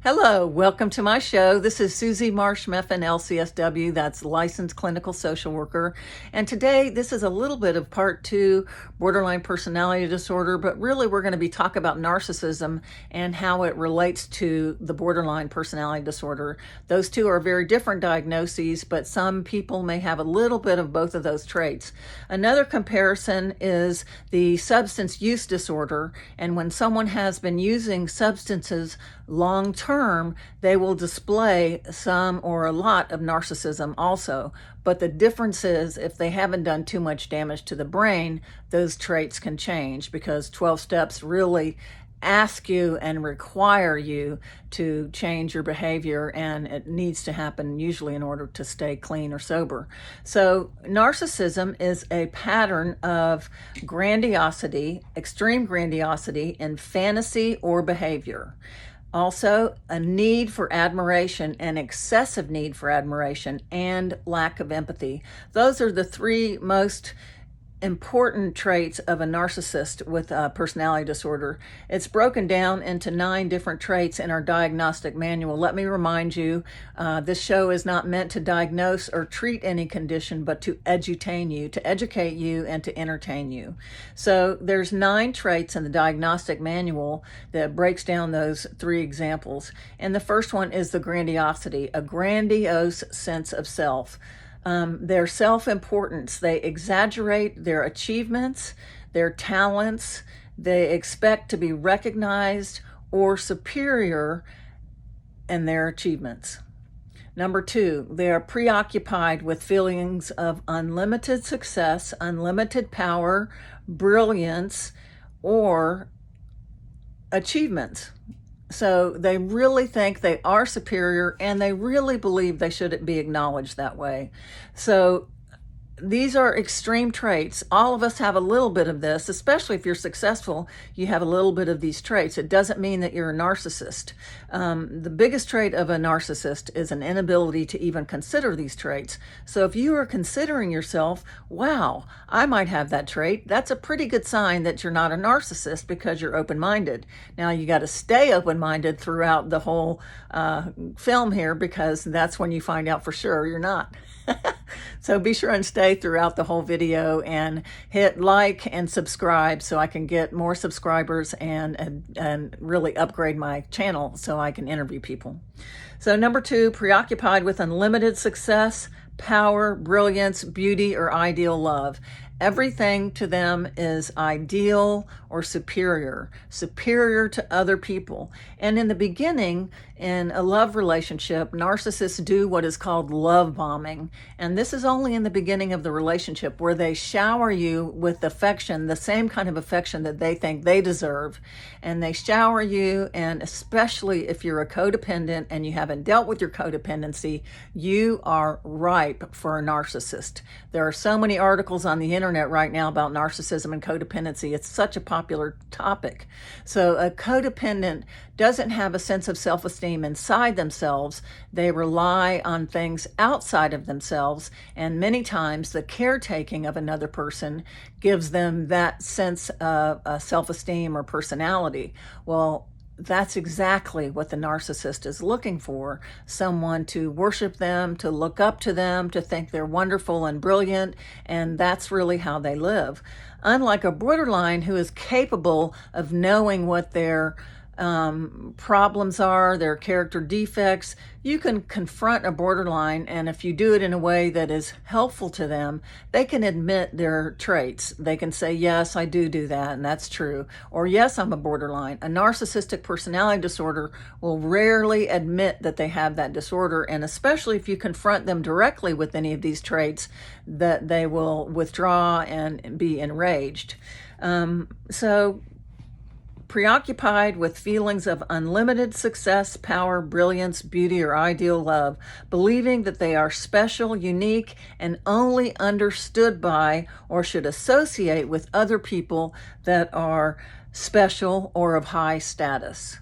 Hello, welcome to my show. This is Susie Marsh-Meffin, LCSW, that's Licensed Clinical Social Worker. And today, this is a little bit of part 2, borderline personality disorder, but really we're going to be talking about narcissism and how it relates to the borderline personality disorder. Those two are very different diagnoses, but some people may have a little bit of both of those traits. Another comparison is the substance use disorder, and when someone has been using substances long term, they will display some or a lot of narcissism also. But the difference is if they haven't done too much damage to the brain, those traits can change, because 12 steps really ask you and require you to change your behavior, and it needs to happen usually in order to stay clean or sober. So narcissism is a pattern of grandiosity, extreme grandiosity in fantasy or behavior. Also, a need for admiration, an excessive need for admiration, and lack of empathy. Those are the three most important traits of a narcissist with a personality disorder. It's broken down into 9 different traits in our diagnostic manual. Let me remind you, this show is not meant to diagnose or treat any condition, but to edutain you, to educate you, and to entertain you. So there's 9 traits in the diagnostic manual that breaks down those 3 examples. And the first one is the grandiosity, a grandiose sense of self. Their self-importance. They exaggerate their achievements, their talents. They expect to be recognized or superior in their achievements. Number 2, they are preoccupied with feelings of unlimited success, unlimited power, brilliance, or achievements. So they really think they are superior, and they really believe they should be acknowledged that way. So these are extreme traits. All of us have a little bit of this, especially if you're successful, you have a little bit of these traits. It doesn't mean that you're a narcissist. The biggest trait of a narcissist is an inability to even consider these traits. So if you are considering yourself, wow, I might have that trait, that's a pretty good sign that you're not a narcissist, because you're open-minded. Now you got to stay open-minded throughout the whole film here, because that's when you find out for sure you're not. So be sure and stay throughout the whole video and hit like and subscribe so I can get more subscribers and really upgrade my channel so I can interview people. So number 2, preoccupied with unlimited success, power, brilliance, beauty, or ideal love. Everything to them is ideal or superior to other people. And in the beginning, in a love relationship, narcissists do what is called love bombing. And this is only in the beginning of the relationship, where they shower you with affection, the same kind of affection that they think they deserve. And they shower you, and especially if you're a codependent and you haven't dealt with your codependency, you are ripe for a narcissist. There are so many articles on the internet right now about narcissism and codependency. It's such a popular topic. So a codependent doesn't have a sense of self-esteem inside themselves. They rely on things outside of themselves, and many times the caretaking of another person gives them that sense of self-esteem or personality. Well, that's exactly what the narcissist is looking for: someone to worship them, to look up to them, to think they're wonderful and brilliant, and that's really how they live. Unlike a borderline, who is capable of knowing what their problems are, their character defects, you can confront a borderline, and if you do it in a way that is helpful to them, they can admit their traits. They can say, yes, I do that, and that's true. Or, yes, I'm a borderline. A narcissistic personality disorder will rarely admit that they have that disorder, and especially if you confront them directly with any of these traits, that they will withdraw and be enraged. So preoccupied with feelings of unlimited success, power, brilliance, beauty, or ideal love, believing that they are special, unique, and only understood by or should associate with other people that are special or of high status.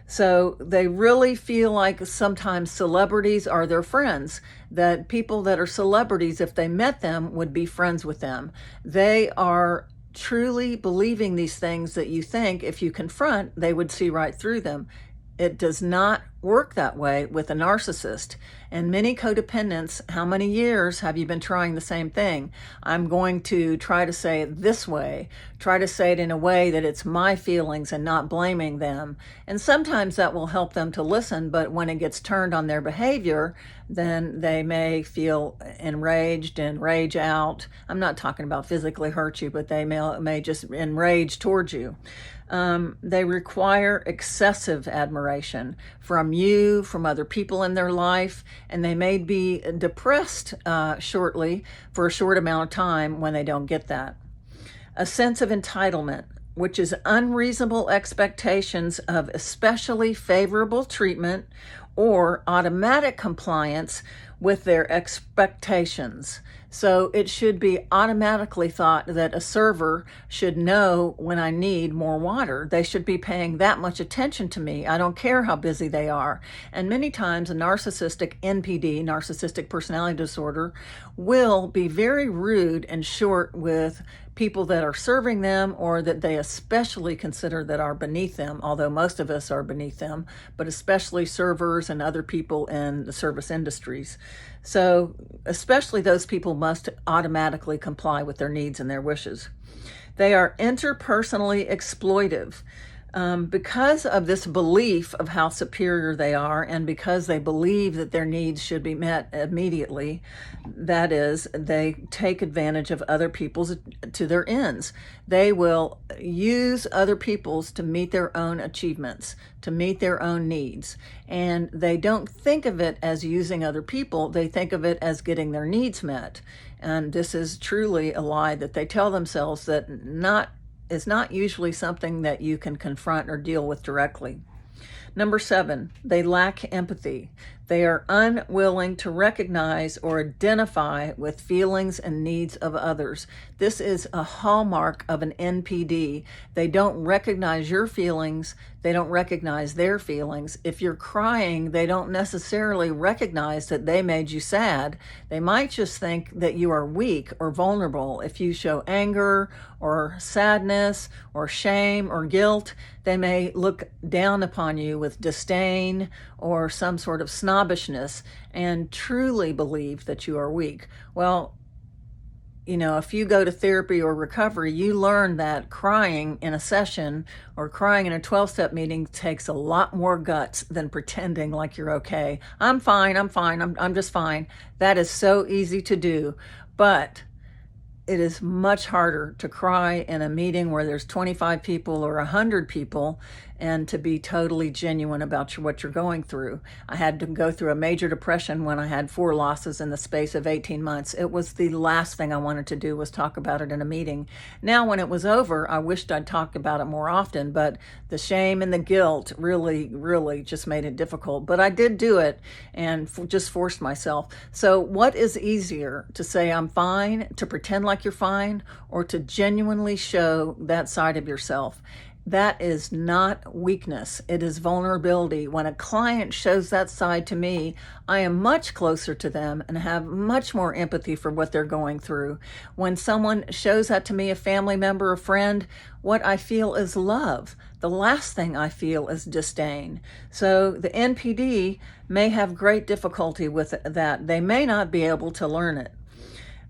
So they really feel like sometimes celebrities are their friends, that people that are celebrities, if they met them, would be friends with them. They are truly believing these things that you think if you confront, they would see right through them. It does not work that way with a narcissist. And many codependents, how many years have you been trying the same thing? I'm going to try to say it this way, try to say it in a way that it's my feelings and not blaming them. And sometimes that will help them to listen, but when it gets turned on their behavior, then they may feel enraged and rage out. I'm not talking about physically hurt you, but they may just enrage towards you. They require excessive admiration from you, from other people in their life, and they may be depressed shortly for a short amount of time when they don't get that. A sense of entitlement, which is unreasonable expectations of especially favorable treatment or automatic compliance with their expectations. So it should be automatically thought that a server should know when I need more water. They should be paying that much attention to me. I don't care how busy they are. And many times a narcissistic NPD, narcissistic personality disorder, will be very rude and short with people that are serving them or that they especially consider that are beneath them, although most of us are beneath them, but especially servers and other people in the service industries. So especially those people must automatically comply with their needs and their wishes. They are interpersonally exploitive. Because of this belief of how superior they are, and because they believe that their needs should be met immediately, that is, they take advantage of other people's to their ends. They will use other people's to meet their own achievements, to meet their own needs. And they don't think of it as using other people, they think of it as getting their needs met. And this is truly a lie that they tell themselves that is not usually something that you can confront or deal with directly. Number 7, they lack empathy. They are unwilling to recognize or identify with feelings and needs of others. This is a hallmark of an NPD. They don't recognize your feelings. They don't recognize their feelings. If you're crying, they don't necessarily recognize that they made you sad. They might just think that you are weak or vulnerable. If you show anger or sadness or shame or guilt, they may look down upon you with disdain or some sort of snobbishness and truly believe that you are weak. Well, if you go to therapy or recovery, you learn that crying in a session or crying in a 12-step meeting takes a lot more guts than pretending like you're okay. I'm fine, I'm just fine. That is so easy to do, but it is much harder to cry in a meeting where there's 25 people or 100 people and to be totally genuine about what you're going through. I had to go through a major depression when I had 4 losses in the space of 18 months. It was the last thing I wanted to do was talk about it in a meeting. Now, when it was over, I wished I'd talked about it more often, but the shame and the guilt really, really just made it difficult. But I did do it and just forced myself. So what is easier, to say I'm fine, to pretend like you're fine, or to genuinely show that side of yourself? That is not weakness. It is vulnerability. When a client shows that side to me, I am much closer to them and have much more empathy for what they're going through. When someone shows that to me, a family member, a friend, what I feel is love. The last thing I feel is disdain. So the NPD may have great difficulty with that. They may not be able to learn it.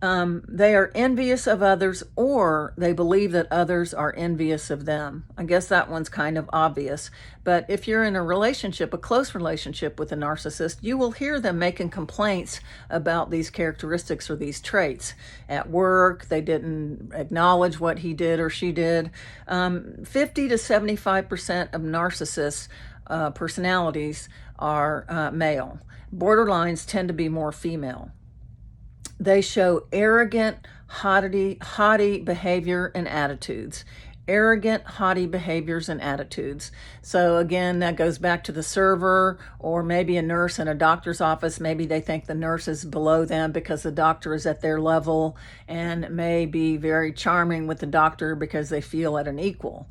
They are envious of others, or they believe that others are envious of them. I guess that one's kind of obvious. But if you're in a relationship, a close relationship with a narcissist, you will hear them making complaints about these characteristics or these traits. At work, they didn't acknowledge what he did or she did. 50 to 75% of narcissists' personalities are male. Borderlines tend to be more female. They show arrogant, haughty behavior and attitudes. Arrogant, haughty behaviors and attitudes. So again, that goes back to the server, or maybe a nurse in a doctor's office. Maybe they think the nurse is below them because the doctor is at their level, and may be very charming with the doctor because they feel at an equal.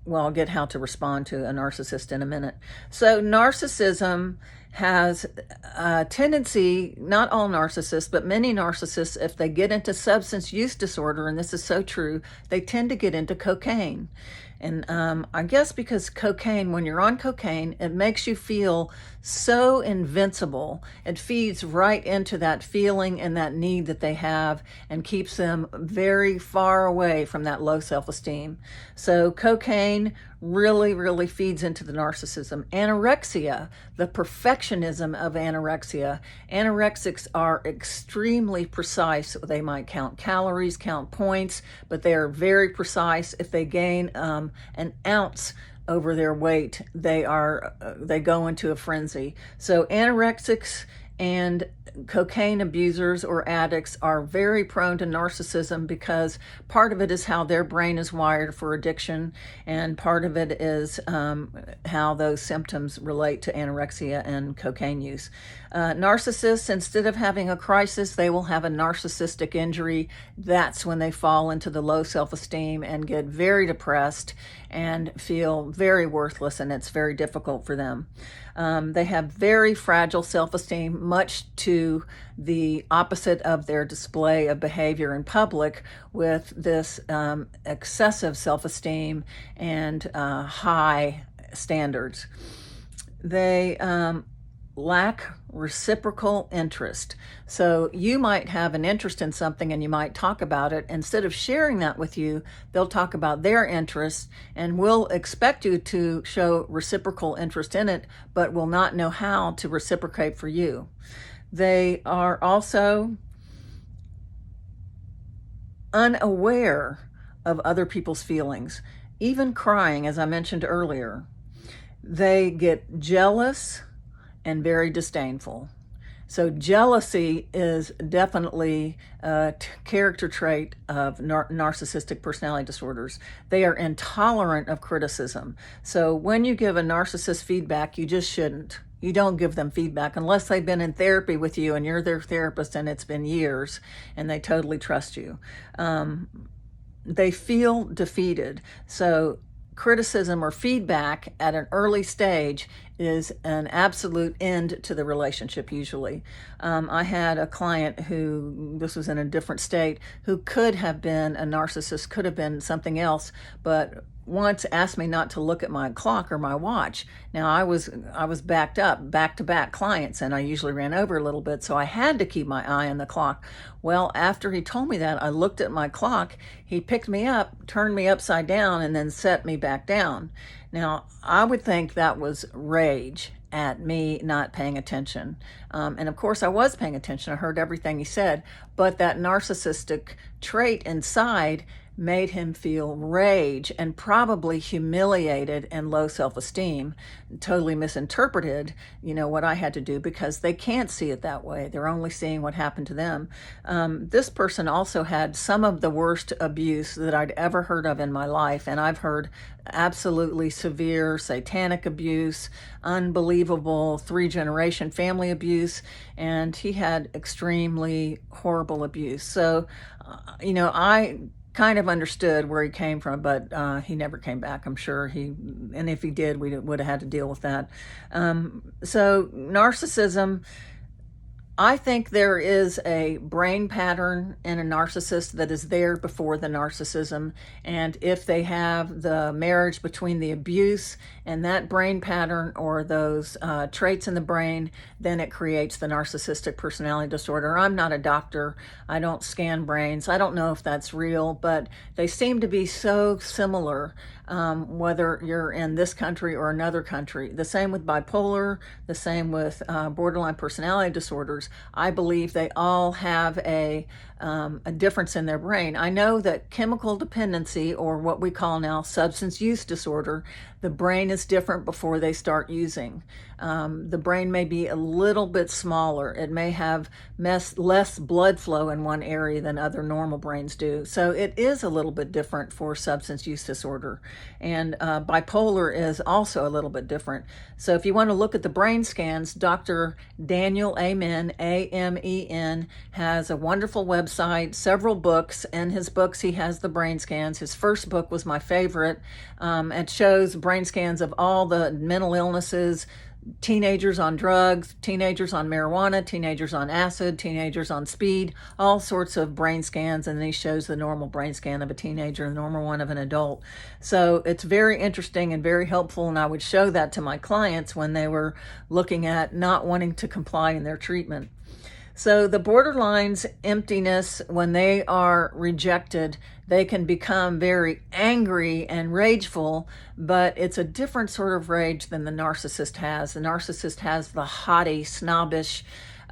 Well, I'll get how to respond to a narcissist in a minute. So narcissism has a tendency, not all narcissists, but many narcissists, if they get into substance use disorder, and this is so true, they tend to get into cocaine. And I guess because cocaine, when you're on cocaine, it makes you feel so invincible. It feeds right into that feeling and that need that they have and keeps them very far away from that low self-esteem. So cocaine really feeds into the narcissism. Anorexia, the perfectionism of anorexia. Anorexics are extremely precise. They might count calories, count points, but they are very precise. If they gain an ounce over their weight, they go into a frenzy. So anorexics and cocaine abusers or addicts are very prone to narcissism because part of it is how their brain is wired for addiction, and part of it is how those symptoms relate to anorexia and cocaine use. Narcissists, instead of having a crisis, they will have a narcissistic injury. That's when they fall into the low self-esteem and get very depressed and feel very worthless, and it's very difficult for them. They have very fragile self-esteem, much to the opposite of their display of behavior in public, with this excessive self-esteem and high standards. They lack reciprocal interest. So you might have an interest in something and you might talk about it. Instead of sharing that with you, they'll talk about their interests and will expect you to show reciprocal interest in it, but will not know how to reciprocate for you. They are also unaware of other people's feelings, even crying, as I mentioned earlier. They get jealous and very disdainful. So jealousy is definitely a character trait of narcissistic personality disorders. They are intolerant of criticism. So when you give a narcissist feedback, you just shouldn't. You don't give them feedback unless they've been in therapy with you and you're their therapist and it's been years and they totally trust you. They feel defeated. So criticism or feedback at an early stage is an absolute end to the relationship usually. I had a client who, this was in a different state, who could have been a narcissist, could have been something else, but once asked me not to look at my clock or my watch. Now I was backed up, back-to-back clients, and I usually ran over a little bit, so I had to keep my eye on the clock. Well, after he told me that, I looked at my clock, he picked me up, turned me upside down, and then set me back down. Now, I would think that was rage at me not paying attention. And of course I was paying attention. I heard everything he said, but that narcissistic trait inside made him feel rage and probably humiliated and low self-esteem, totally misinterpreted, what I had to do, because they can't see it that way. They're only seeing what happened to them. This person also had some of the worst abuse that I'd ever heard of in my life, and I've heard absolutely severe satanic abuse, unbelievable 3-generation family abuse, and he had extremely horrible abuse. So, I kind of understood where he came from, but he never came back, I'm sure. And if he did, we would have had to deal with that. So narcissism, I think there is a brain pattern in a narcissist that is there before the narcissism. And if they have the marriage between the abuse and that brain pattern or those traits in the brain, then it creates the narcissistic personality disorder. I'm not a doctor. I don't scan brains. I don't know if that's real, but they seem to be so similar, whether you're in this country or another country. The same with bipolar, the same with borderline personality disorders. I believe they all have a difference in their brain. I know that chemical dependency, or what we call now substance use disorder, the brain is different before they start using. The brain may be a little bit smaller. It may have less blood flow in one area than other normal brains do. So it is a little bit different for substance use disorder. And bipolar is also a little bit different. So if you want to look at the brain scans, Dr. Daniel Amen, A-M-E-N, has a wonderful website, several books. In his books, he has the brain scans. His first book was my favorite. It shows brain scans of all the mental illnesses, teenagers on drugs, teenagers on marijuana, teenagers on acid, teenagers on speed, all sorts of brain scans, and then he shows the normal brain scan of a teenager and the normal one of an adult. So it's very interesting and very helpful, and I would show that to my clients when they were looking at not wanting to comply in their treatment. So the borderline's emptiness, when they are rejected, they can become very angry and rageful, but it's a different sort of rage than the narcissist has. The narcissist has the haughty, snobbish,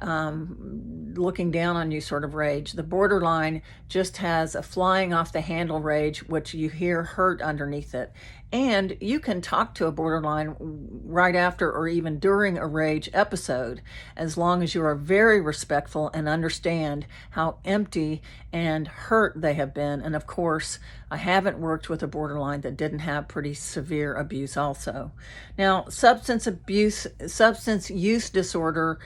looking down on you sort of rage. The borderline just has a flying off the handle rage, which you hear hurt underneath it. And you can talk to a borderline right after or even during a rage episode, as long as you are very respectful and understand how empty and hurt they have been. And of course, I haven't worked with a borderline that didn't have pretty severe abuse also. Now, substance use disorder,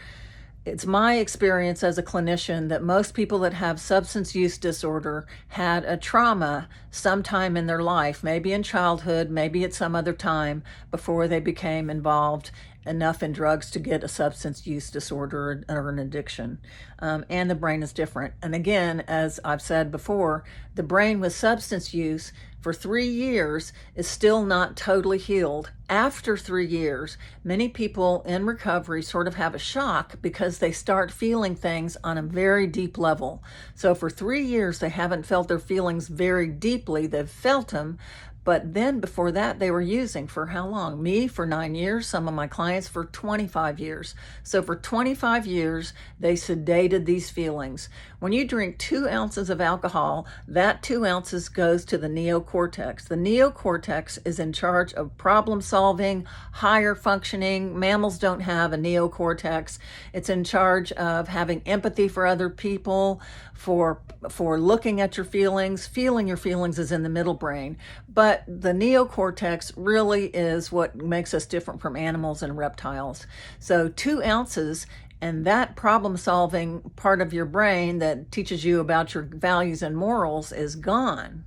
it's my experience as a clinician that most people that have substance use disorder had a trauma sometime in their life, maybe in childhood, maybe at some other time, before they became involved enough in drugs to get a substance use disorder or an addiction. And the brain is different. And again, as I've said before, the brain with substance use for 3 years is still not totally healed. After 3 years, many people in recovery sort of have a shock because they start feeling things on a very deep level. So for 3 years, they haven't felt their feelings very deeply. They've felt them, but then before that, they were using for how long? Me for 9 years, some of my clients for 25 years. So for 25 years, they sedated these feelings. When you drink 2 ounces of alcohol, that 2 ounces goes to the neocortex. The neocortex is in charge of problem solving, higher functioning. Mammals don't have a neocortex. It's in charge of having empathy for other people, for looking at your feelings. Feeling your feelings is in the middle brain. But the neocortex really is what makes us different from animals and reptiles. So 2 ounces, and that problem-solving part of your brain that teaches you about your values and morals is gone.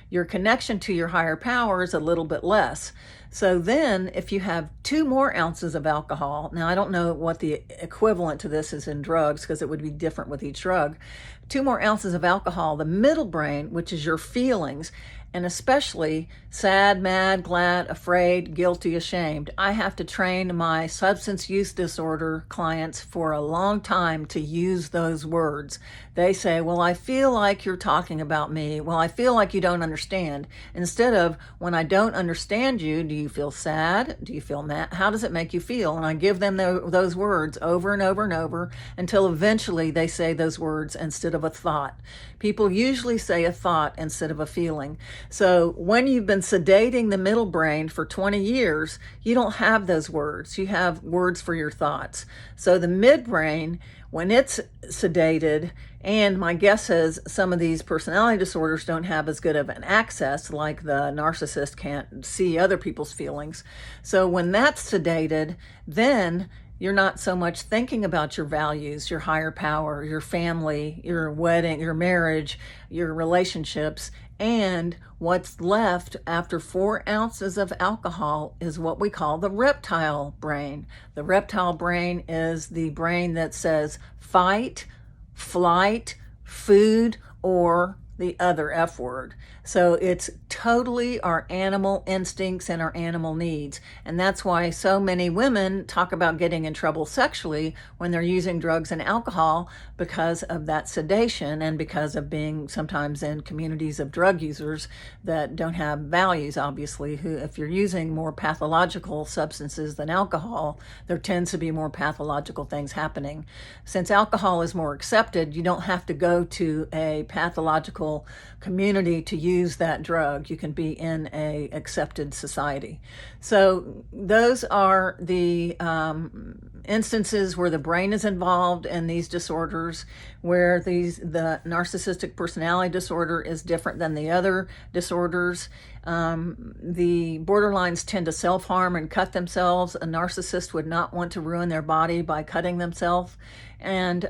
Your connection to your higher power is a little bit less. So then if you have 2 more ounces of alcohol, now I don't know what the equivalent to this is in drugs because it would be different with each drug. 2 more ounces of alcohol, the middle brain, which is your feelings, and especially sad, mad, glad, afraid, guilty, ashamed. I have to train my substance use disorder clients for a long time to use those words. They say, well, I feel like you're talking about me. Well, I feel like you don't understand. Instead of, when I don't understand you, do you feel sad? Do you feel mad? How does it make you feel? And I give them those words over and over and over until eventually they say those words instead of a thought. People usually say a thought instead of a feeling. So when you've been sedating the middle brain for 20 years, you don't have those words. You have words for your thoughts. So the midbrain, when it's sedated, and my guess is some of these personality disorders don't have as good of an access, like the narcissist can't see other people's feelings. So when that's sedated, then you're not so much thinking about your values, your higher power, your family, your wedding, your marriage, your relationships. And what's left after 4 ounces of alcohol is what we call the reptile brain. The reptile brain is the brain that says fight, flight, food, or the other F word. So it's totally our animal instincts and our animal needs. And that's why so many women talk about getting in trouble sexually when they're using drugs and alcohol, because of that sedation and because of being sometimes in communities of drug users that don't have values, obviously, who, if you're using more pathological substances than alcohol, there tends to be more pathological things happening. Since alcohol is more accepted, you don't have to go to a pathological community to use that drug. You can be in a accepted society. So those are the instances where the brain is involved in these disorders, where the narcissistic personality disorder is different than the other disorders. The borderlines tend to self-harm and cut themselves. A narcissist would not want to ruin their body by cutting themselves. And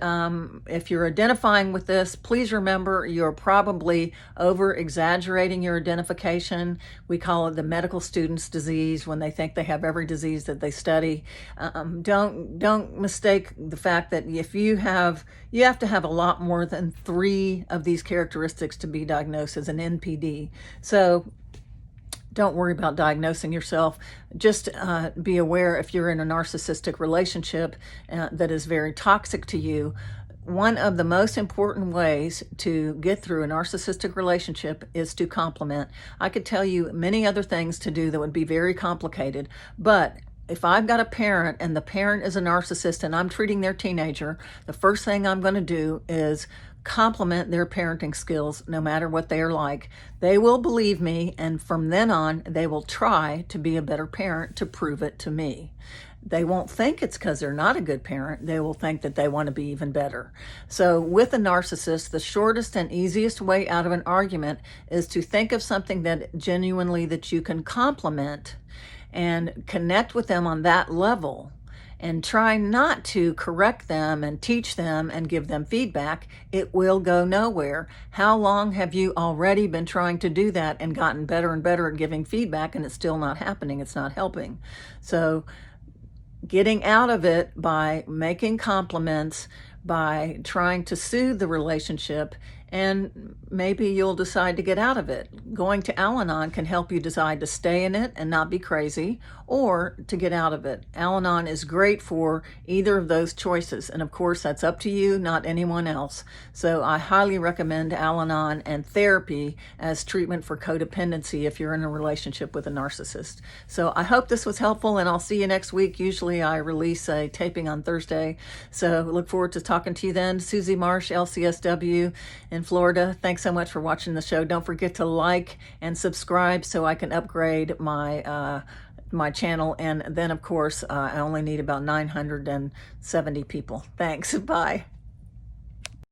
if you're identifying with this, please remember you're probably over-exaggerating your identification. We call it the medical student's disease when they think they have every disease that they study. Don't mistake the fact that if you have to have a lot more than 3 of these characteristics to be diagnosed as an NPD. So don't worry about diagnosing yourself. Just be aware if you're in a narcissistic relationship that is very toxic to you. One of the most important ways to get through a narcissistic relationship is to compliment. I could tell you many other things to do that would be very complicated, but if I've got a parent and the parent is a narcissist and I'm treating their teenager, the first thing I'm going to do is compliment their parenting skills, no matter what they are like. They will believe me, and from then on, they will try to be a better parent to prove it to me. They won't think it's because they're not a good parent. They will think that they want to be even better. So with a narcissist, the shortest and easiest way out of an argument is to think of something that genuinely that you can compliment and connect with them on that level, and try not to correct them and teach them and give them feedback. It will go nowhere. How long have you already been trying to do that and gotten better and better at giving feedback, and it's still not happening? It's not helping. So getting out of it by making compliments, by trying to soothe the relationship, and maybe you'll decide to get out of it. Going to Al-Anon can help you decide to stay in it and not be crazy, or to get out of it. Al-Anon is great for either of those choices, and of course that's up to you, not anyone else. So I highly recommend Al-Anon and therapy as treatment for codependency if you're in a relationship with a narcissist. So I hope this was helpful, and I'll see you next week. Usually I release a taping on Thursday, so look forward to talking to you then. Susie Marsh, LCSW in Florida. Thanks so much for watching the show. Don't forget to like and subscribe so I can upgrade my my channel. And then, of course, I only need about 970 people. Thanks. Bye.